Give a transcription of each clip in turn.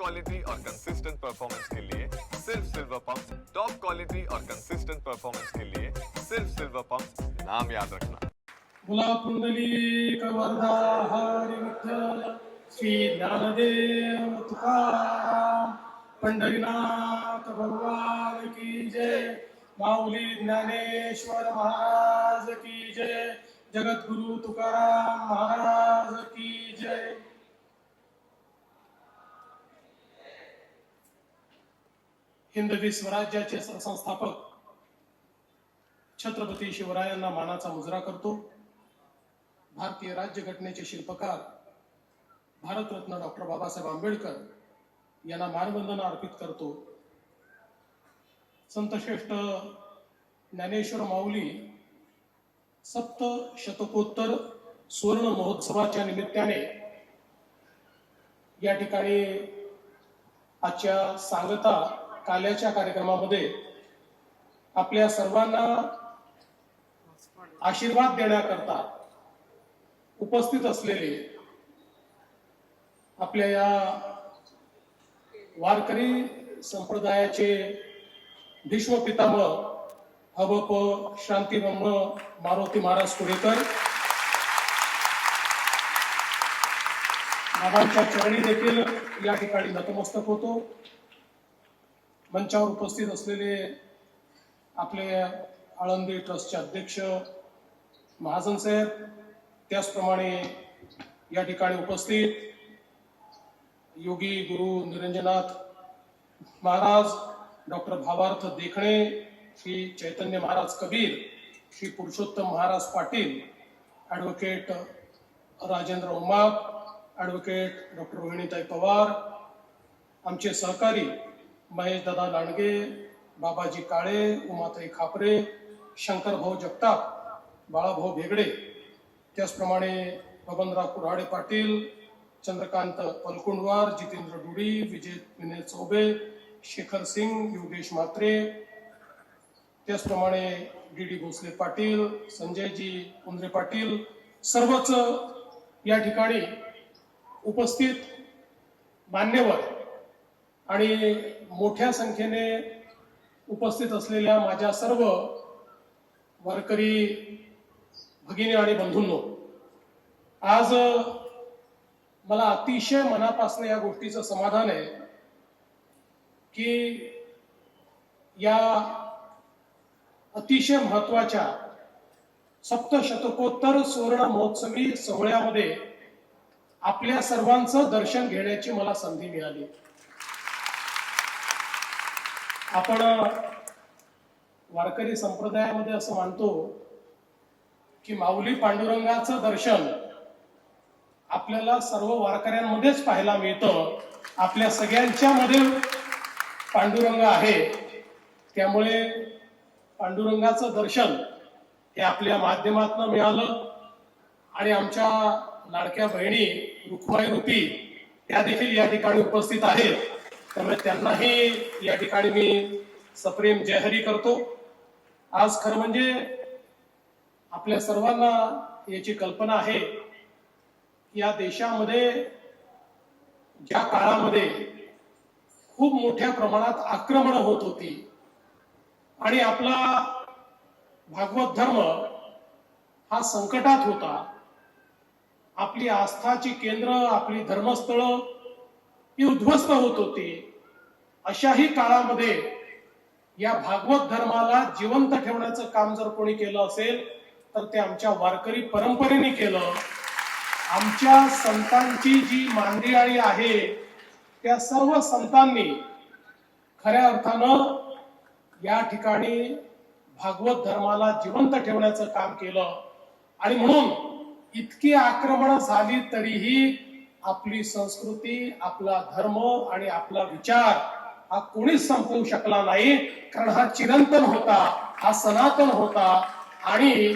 Quality और consistent performance के लिए सिर्फ सिल्वर पंप। टॉप क्वालिटी और कंसिस्टेंट परफॉर्मेंस के लिए सिर्फ सिल्वर पंप, नाम याद रखना। बोला पुंडलिक वरदा हरी विठ्ठल श्री ज्ञानदेव तुकाराम पंढरीनाथ भगवान की जय। माऊली ज्ञानेश्वर महाराज की जय। जगद्गुरु तुकाराम महाराज की जय। हिंदवी स्वराज्याचे संस्थापक छत्रपती शिवरायांना मानाचा मुजरा करतो। भारतीय राज्यघटनेचे शिल्पकार भारतरत्न डॉक्टर बाबासाहेब आंबेडकर यांना मानवंदना अर्पित करतो। संतश्रेष्ठ ज्ञानेश्वर माऊली सप्त शतकोत्तर सुवर्ण महोत्सवाच्या निमित्ताने या ठिकाणी आजच्या सांगता काल्याच्या कार्यक्रमामध्ये आपल्या सर्वांना आशीर्वाद देण्याकरता उपस्थित असलेले आपल्या या वारकरी संप्रदायाचे भीष्म पितामह हबप शांतीब्रह्म मारुती महाराज कुडेकर बाबांच्या चरणी देखील या ठिकाणी नतमस्तक होतो। मंचावर उपस्थित असलेले आपले आळंदी ट्रस्टचे अध्यक्ष महाजन साहेब, त्याचप्रमाणे या ठिकाणी उपस्थित योगी गुरु निरंजनाथ Maharaj, doctor Bhavarth Dekhane, Shri Chaitanya Maharaj Kabir, Shri Purushottam Maharaj Patil, advocate Rajendra Umap, advocate doctor रोहिणीताई पवार, आमचे सहकारी महेश दादा लांडगे, बाबाजी काळे, उमाताई खापरे, शंकरभाऊ जगताप, बाळाभाऊ भेगडे, त्याचप्रमाणे बबनराव कुऱ्हाडे पाटील, चंद्रकांत पलकुंडवार, जितेंद्र डुडी, विनय चौबे, शेखर सिंग, योगेश म्हात्रे, त्याचप्रमाणे डी भोसले पाटील, संजयजी उंद्रे पाटील, सर्वच या ठिकाणी उपस्थित मान्यवर आणि मोठ्या संख्येने उपस्थित असलेल्या माझ्या सर्व वारकरी भगिनी आणि बंधूंनो, आज मला अतिशय मनापासून या गोष्टीचं समाधान आहे की या अतिशय महत्वाच्या सप्तशतकोत्तर सुवर्ण महोत्सवी सोहळ्यामध्ये आपल्या सर्वांचं दर्शन घेण्याची मला संधी मिळाली। आपण वारकरी संप्रदायामध्ये असं मानतो की माऊली पांडुरंगाचं दर्शन आपल्याला सर्व वारकऱ्यांमध्येच पाहायला मिळतं। आपल्या सगळ्यांच्या मध्ये पांडुरंग आहे, त्यामुळे पांडुरंगाचं दर्शन हे आपल्या माध्यमातून मिळालं आणि आमच्या लाडक्या बहिणी रुक्माई रूपी त्या देखील या ठिकाणी उपस्थित आहेत, त्यामुळे त्यांनाही या ठिकाणी मी सप्रेम जयहरी करतो। आज खरं म्हणजे आपल्या सर्वांना याची कल्पना आहे की या देशामध्ये ज्या काळामध्ये खूप मोठ्या प्रमाणात आक्रमण होत होती आणि आपला भागवत धर्म हा संकटात होता, आपली आस्थाची केंद्र, आपली धर्मस्थळं ही उद्ध्वस्त होत होती, अशाही काळामध्ये या भागवत धर्माला जिवंत ठेवण्याचं काम जर कोणी केलं असेल तर ते आमच्या वारकरी परंपरेने केलं। आमच्या संतांची जी मांदियाळी आहे त्या सर्व संतांनी खऱ्या अर्थानं या ठिकाणी भागवत धर्माला जिवंत ठेवण्याचं काम केलं आणि म्हणून इतकी आक्रमण झाली तरीही आपली संस्कृती, आपला धर्म आणि आपला विचार हा कोणीच संपवू शकला नाही, कारण हा चिरंतन होता, हा सनातन होता आणि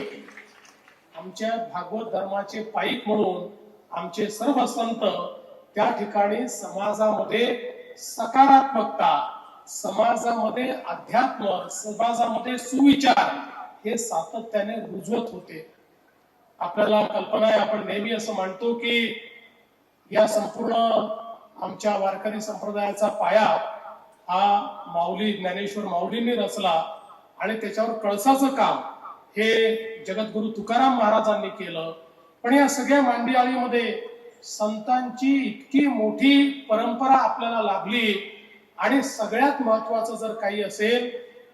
आमच्या भागवत धर्माचे पाईक म्हणून आमचे सर्व संत त्या ठिकाणी समाजामध्ये सकारात्मकता, समाजामध्ये अध्यात्म, समाजामध्ये सुविचार हे सातत्याने रुजवत होते। आपल्याला कल्पना आहे, आपण नेहमी असं मानतो की या संपूर्ण आमच्या वारकरी संप्रदायाचा पाया हा माऊली ज्ञानेश्वर माऊलींनी रचला आणि त्याच्यावर कळसाचं काम हे जगद्गुरु तुकाराम महाराजांनी केलं. पण या सगळ्या मांदियाळीमध्ये संतांची इतकी मोठी परंपरा आपल्याला लाभली आणि सगळ्यात महत्वाचं जर काही असेल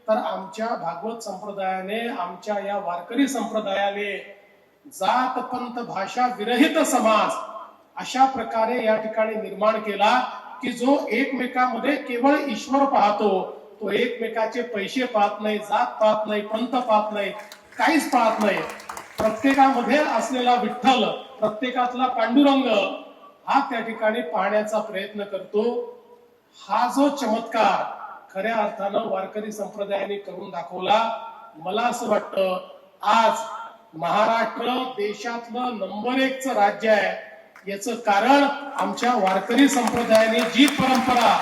तर आमच्या भागवत संप्रदायाने, आमच्या या वारकरी संप्रदायाने जात पंथ भाषा विरहित समाज अशा प्रकारे या ठिकाणी निर्माण केला की जो एकमेकांमध्ये केवळ ईश्वर पाहतो, तो एकमेकाचे पैसे पाहत नाही, जात पाहत नाही, पंथ पाहत नाही, काहीच पाहत नाही. प्रत्येकामध्ये असलेला विठ्ठल, प्रत्येकातला पांडुरंग हा त्या ठिकाणी पाहण्याचा प्रयत्न करतो. हा जो चमत्कार खऱ्या अर्थानं वारकरी संप्रदायाने करून दाखवला. मला असं वाटतं आज महाराष्ट्र देशातलं नंबर 1चं राज्य आहे. याचं कारण आमच्या वारकरी संप्रदायाने जी परंपरा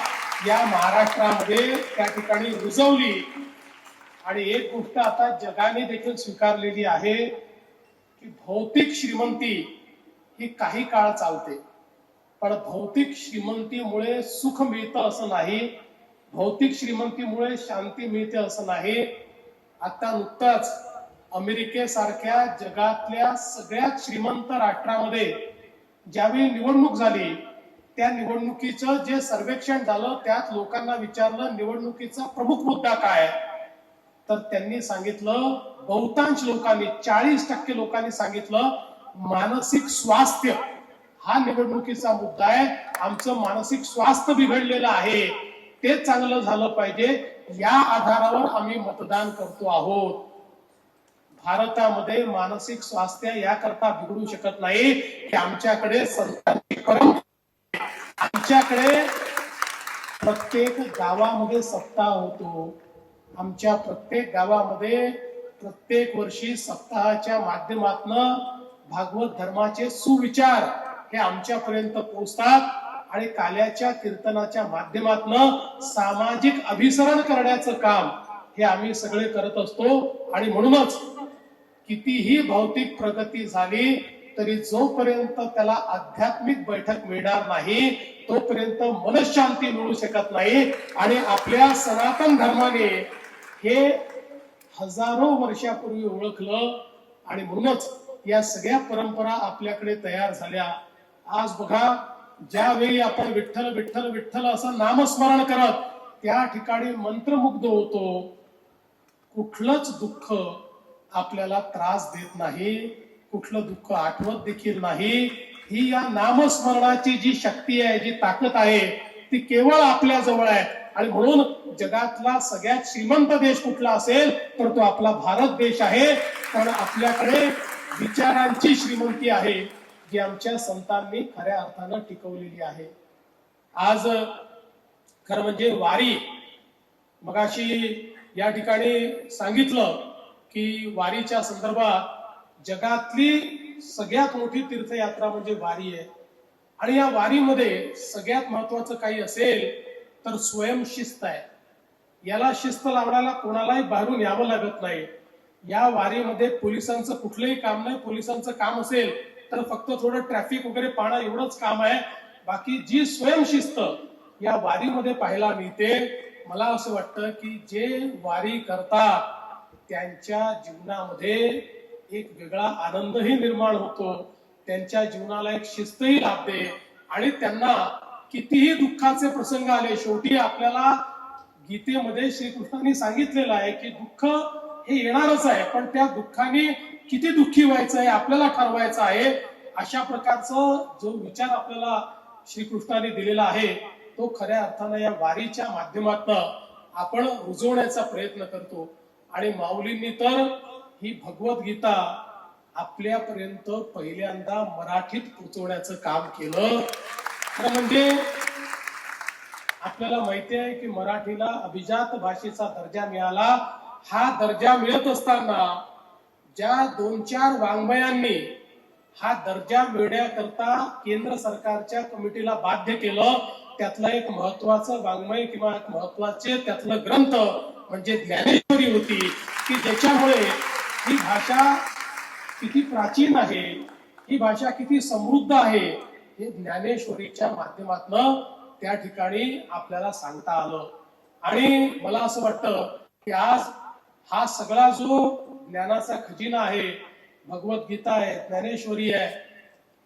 या महाराष्ट्रामध्ये त्या ठिकाणी रुजवली. आणि एक गोष्ट आता जगाने देखील स्वीकारलेली आहे की भौतिक श्रीमंती ही काही काळ चालते, पण भौतिक श्रीमंतीमुळे सुख मिळतं असं नाही, भौतिक श्रीमंतीमुळे शांती मिळते असं नाही. आता नुकताच अमेरिकेसारख्या जगातल्या सगळ्यात श्रीमंत राष्ट्रामध्ये ज्यावेळी निवडणूक झाली, त्या निवडणुकीचं जे सर्वेक्षण झालं त्यात लोकांना विचारलं निवडणुकीचा प्रमुख मुद्दा काय, तर त्यांनी सांगितलं, बहुतांश लोकांनी 40% लोकांनी सांगितलं मानसिक स्वास्थ्य हा निवडणुकीचा मुद्दा आहे. आमचं मानसिक स्वास्थ्य बिघडलेलं आहे, ते चांगलं झालं पाहिजे, या आधारावर आम्ही मतदान करतो आहोत. भारतामध्ये मानसिक स्वास्थ्य याकरता बिघडू शकत नाही की आमच्याकडे संतांची परंपरा, आमच्याकडे प्रत्येक गावामध्ये सप्ताह होतो, आमच्या प्रत्येक गावामध्ये प्रत्येक वर्षी सप्ताहाच्या माध्यमातून भागवत धर्माचे सुविचार हे आमच्यापर्यंत पोहोचतात आणि काल्याच्या कीर्तनाच्या माध्यमातून सामाजिक अभिसरण करण्याचं काम हे आम्ही सगळे करत असतो. आणि म्हणूनच कितीही भौतिक प्रगती झाली तरी जोपर्यंत त्याला आध्यात्मिक बैठक मिळणार नाही तोपर्यंत मनशांती मिळू शकत नाही. आणि आपल्या सनातन धर्माने हे हजारो वर्षापूर्वी ओळखलं आणि म्हणूनच या सगळ्या परंपरा आपल्याकडे तयार झाल्या. आज बघा, ज्यावेळी आपण विठ्ठल विठ्ठल विठ्ठल असं नामस्मरण करत त्या ठिकाणी मंत्रमुग्ध होतो, कुठलंच दुःख आपल्याला त्रास देत नाही, कुठलं दुःख आठवत देखील नाही. ही या नामस्मरणाची जी शक्ती आहे, जी ताकद आहे, ती केवळ आपल्या जवळ आहे. आणि म्हणून जगातला सगळ्यात श्रीमंत देश कुठला असेल तर तो आपला भारत देश आहे. कारण आपल्याकडे विचारांची श्रीमंती आहे जी आमच्या संतांनी खऱ्या अर्थानं टिकवलेली आहे. आज खरं म्हणजे वारी, मगाशी या ठिकाणी सांगितलं की वारीच्या संदर्भात जगातली सगळ्यात मोठी तीर्थयात्रा म्हणजे वारी आहे. आणि या वारीमध्ये सगळ्यात महत्वाचं काही असेल तर स्वयंशिस्त आहे. याला शिस्त लावण्याला कोणालाही बाहेरून यावं लागत नाही. या वारीमध्ये पोलिसांचं कुठलंही काम नाही. पोलिसांचं काम असेल तर फक्त थोडं ट्रॅफिक वगैरे पाहणं एवढंच काम आहे. बाकी जी स्वयंशिस्त या वारीमध्ये पाहायला मिळते, मला असं वाटतं की जे वारी करतात त्यांच्या जीवनामध्ये एक वेगळा आनंदही निर्माण होतो, त्यांच्या जीवनाला एक शिस्तही लाभते आणि त्यांना कितीही दुःखाचे प्रसंग आले, शेवटी आपल्याला गीतेमध्ये श्रीकृष्णांनी सांगितलेलं आहे की दुःख हे येणारच आहे, पण त्या दुःखाने किती दुःखी व्हायचं आहे आपल्याला ठरवायचं आहे. अशा प्रकारचा जो विचार आपल्याला श्रीकृष्णाने दिलेला आहे तो खऱ्या अर्थानं या वारीच्या माध्यमातून आपण रुजवण्याचा प्रयत्न करतो. आणि माऊलींनी तर ही भगवद्गीता आपल्यापर्यंत पहिल्यांदा मराठीत पोहोचवण्याचं काम केलं. खरं म्हणजे आपल्याला माहिती आहे की मराठीला अभिजात भाषेचा दर्जा मिळाला. हा दर्जा मिळत असताना ज्या 2-4 वाङ्मयांनी हा दर्जा मिळण्याकरता केंद्र सरकारच्या कमिटीला बाध्य केलं, त्यातलं एक महत्वाचं वाङ्मय किंवा एक महत्वाचे त्यातलं ग्रंथ म्हणजे ज्ञानेश्वरी होती की ज्याच्यामुळे ही भाषा किती प्राचीन आहे, ही भाषा किती समृद्ध आहे हे ज्ञानेश्वरीच्या माध्यमातून त्या ठिकाणी आपल्याला सांगता आलं. आणि मला असं वाटतं की आज हा सगळा जो ज्ञानाचा खजिना आहे, भगवद्गीता आहे, ज्ञानेश्वरी आहे,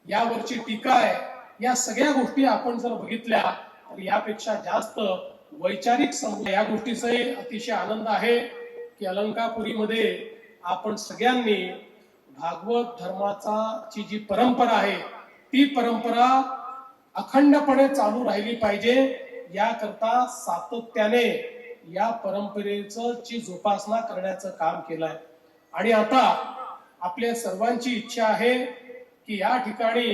यावरची टीका आहे, या सगळ्या गोष्टी आपण जर बघितल्या तर यापेक्षा जास्त वैचारिक या गोष्टीचाही अतिशय आनंद आहे की अलंकापुरीमध्ये आपण सगळ्यांनी भागवत धर्माची जी परंपरा आहे ती परंपरा अखंडपणे चालू राहिली पाहिजे, याकरता सातत्याने या परंपरेचं ची जोपासना करण्याचं काम केलंय. आणि आता आपल्या सर्वांची इच्छा आहे की या ठिकाणी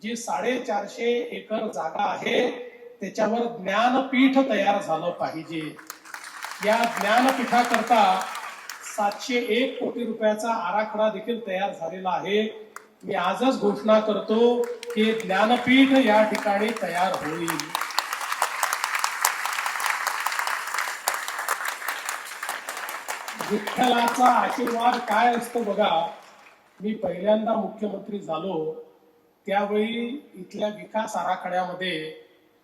जी 450 एकर जागा आहे त्याच्यावर ज्ञानपीठ तयार झालं पाहिजे. या ज्ञानपीठाकरता 701 कोटी रुपयाचा आराखडा देखील तयार झालेला आहे. मी आजच घोषणा करतो की ज्ञानपीठ या ठिकाणी तयार होईल. विठ्ठलाचा आशीर्वाद काय असतो बघा. मी पहिल्यांदा मुख्यमंत्री झालो त्यावेळी इथल्या विकास आराखड्यामध्ये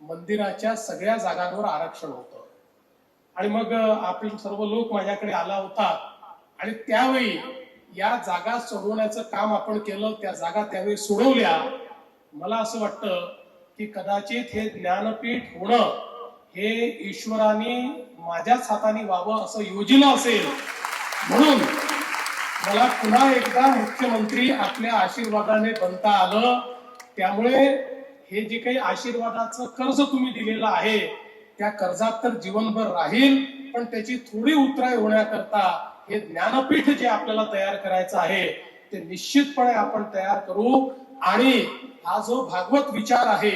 मंदिराच्या सगळ्या जागांवर आरक्षण होतं. आणि मग आपण सर्व लोक माझ्याकडे आला होता आणि त्यावेळी या जागा सोडवण्याचं काम आपण केलं. त्या जागा त्यावेळी सोडवल्या. मला असं वाटतं की कदाचित हे ज्ञानपीठ होणं हे ईश्वराने माझ्याच हाताने व्हावं असं योजिलं असेल. म्हणून मला पुन्हा एकदा मुख्यमंत्री आपल्या आशीर्वादाने बनता आलं. त्यामुळे हे जे काही आशीर्वादाचं कर्ज तुम्ही दिलेलं आहे त्या कर्जात तर जीवनभर राहील, पण त्याची थोडी उतराई होण्याकरता हे ज्ञानपीठ जे आपल्याला तयार करायचं आहे ते निश्चितपणे आपण तयार करू. आणि हा जो भागवत विचार आहे,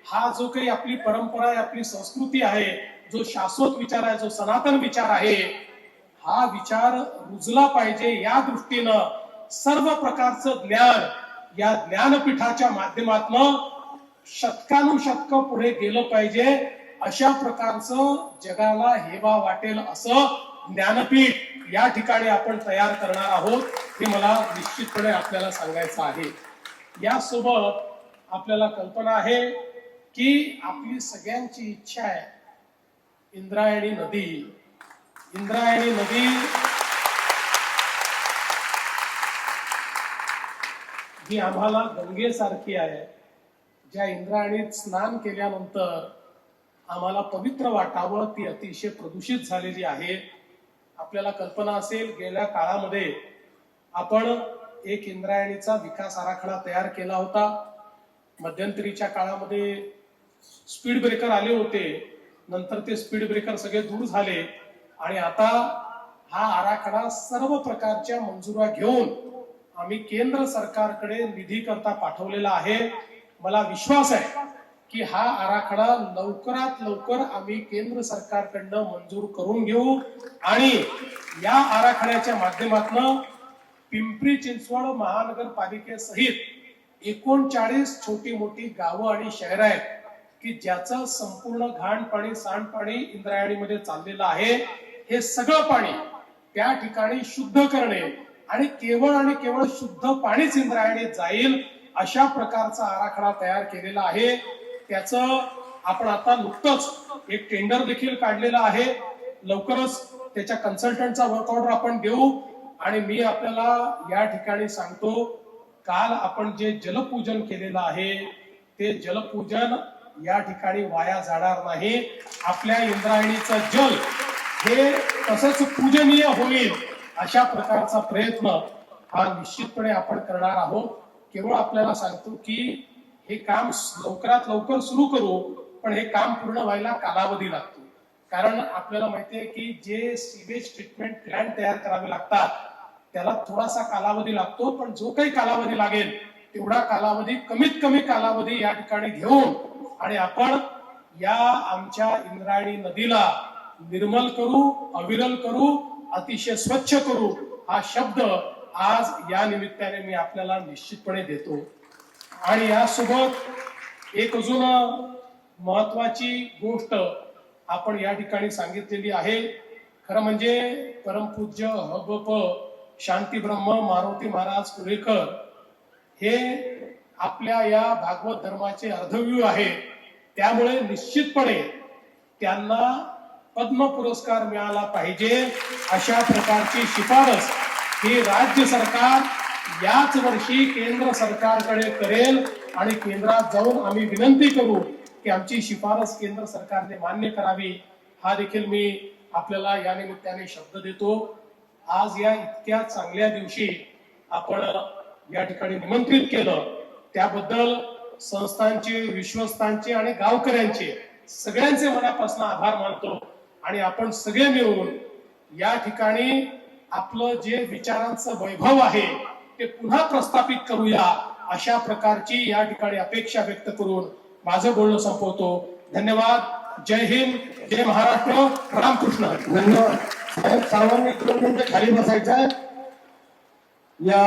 हा जो काही आपली परंपरा आहे, आपली संस्कृती आहे, जो शाश्वत विचार आहे, जो सनातन विचार आहे, हा विचार रुजला पाहिजे. या दृष्टीनं सर्व प्रकारचं ज्ञान या ज्ञानपीठाच्या माध्यमातून शतकानुशतक पुढे गेलं पाहिजे. अशा प्रकारचं जगाला हेवा वाटेल असं ज्ञानपीठ या ठिकाणी आपण तयार करणार आहोत, हे मला निश्चितपणे आपल्याला सांगायचं आहे. यासोबत आपल्याला कल्पना आहे की आपली सगळ्यांची इच्छा आहे इंद्रायणी नदी. इंद्रायणी नदी जी आम्हाला गंगेसारखी आहे, ज्या इंद्रायणीत स्नान केल्यानंतर आम्हाला पवित्र वाटावं, ती अतिशय प्रदूषित झालेली आहे. आपल्याला कल्पना असेल गेल्या काळामध्ये आपण एक इंद्रायणीचा विकास आराखडा तयार केला होता. मध्यंतरीच्या काळामध्ये स्पीड ब्रेकर आले होते, नंतर ते स्पीड ब्रेकर सगळे दूर झाले आणि आता हा आराखडा सर्व प्रकारच्या मंजुऱ्या घेऊन आम्ही केंद्र सरकारकडे निधी करता पाठवलेला आहे. मला विश्वास आहे की हा आराखडा लवकरात लवकर आम्ही केंद्र सरकारकडनं मंजूर करून घेऊ आणि या आराखड्याच्या माध्यमातून पिंपरी चिंचवड महानगरपालिकेसहित 39 छोटी मोठी गावं आणि शहर आहेत की ज्याचं संपूर्ण घाण पाणी, सांडपाणी इंद्रायणीमध्ये चाललेलं आहे. हे सगळं पाणी त्या ठिकाणी शुद्ध करणे आणि केवळ शुद्ध पाणीच इंद्रायणीत जाईल अशा प्रकारचा आराखडा तयार केलेला आहे. त्याचं आपण आता नुकतंच एक टेंडर देखील काढलेलं आहे. लवकरच त्याच्या कन्सल्टंटचा वर्क ऑर्डर आपण देऊ. आणि मी आपल्याला या ठिकाणी सांगतो, काल आपण जे जलपूजन केलेलं आहे ते जलपूजन या ठिकाणी वाया जाणार नाही. आपल्या इंद्रायणीचं जल हे तसंच पूजनीय होईल अशा प्रकारचा प्रयत्न हा निश्चितपणे आपण करणार आहोत. केवळ आपल्याला सांगतो की हे काम लवकरात लवकर सुरू करू, पण हे काम पूर्ण व्हायला कालावधी लागतो. कारण आपल्याला माहिती आहे की जे सीवेज ट्रीटमेंट प्लॅन्ट तयार करावे लागतात त्याला थोडासा कालावधी लागतो, पण जो काही कालावधी लागेल तेवढा कालावधी कमीत कमी कालावधी या ठिकाणी घेऊन आणि आपण या आमच्या इंद्रायणी नदीला निर्मल करू, अविरल करू, अतिशय स्वच्छ करू. हा शब्द आज या निमित्ताने मी आपल्याला निश्चितपणे देतो. आणि यासोबत एक अजून महत्वाची गोष्ट आपण या ठिकाणी सांगितलेली आहे. खरं म्हणजे परमपूज्य हबप शांतीब्रह्म मारुती महाराज कुरेकर हे आपल्या या भागवत धर्माचे अर्धव्यू आहे. त्यामुळे निश्चितपणे त्यांना पद्म पुरस्कार मिळाला पाहिजे अशा प्रकारची शिफारस ही राज्य सरकार याच वर्षी केंद्र सरकारकडे करेल आणि केंद्रात जाऊन आम्ही विनंती करू की आमची शिफारस केंद्र सरकारने मान्य करावी. हा देखील मी आपल्याला या निमित्ताने शब्द देतो. आज या इतक्या चांगल्या दिवशी आपण या ठिकाणी निमंत्रित केलं त्याबद्दल संस्थांचे, विश्वस्तांचे आणि गावकऱ्यांचे सगळ्यांचे मनापासून आभार मानतो. आणि आपण सगळे मिळून या ठिकाणी आपलं जे विचारांचं वैभव आहे ते पुन्हा प्रस्थापित करूया अशा प्रकारची या ठिकाणी अपेक्षा व्यक्त करून माझं बोलणं संपवतो. धन्यवाद. जय हिंद, जय महाराष्ट्र, रामकृष्ण हरी. धन्यवाद साहेब. सर्वांनी खाली बसायचं. या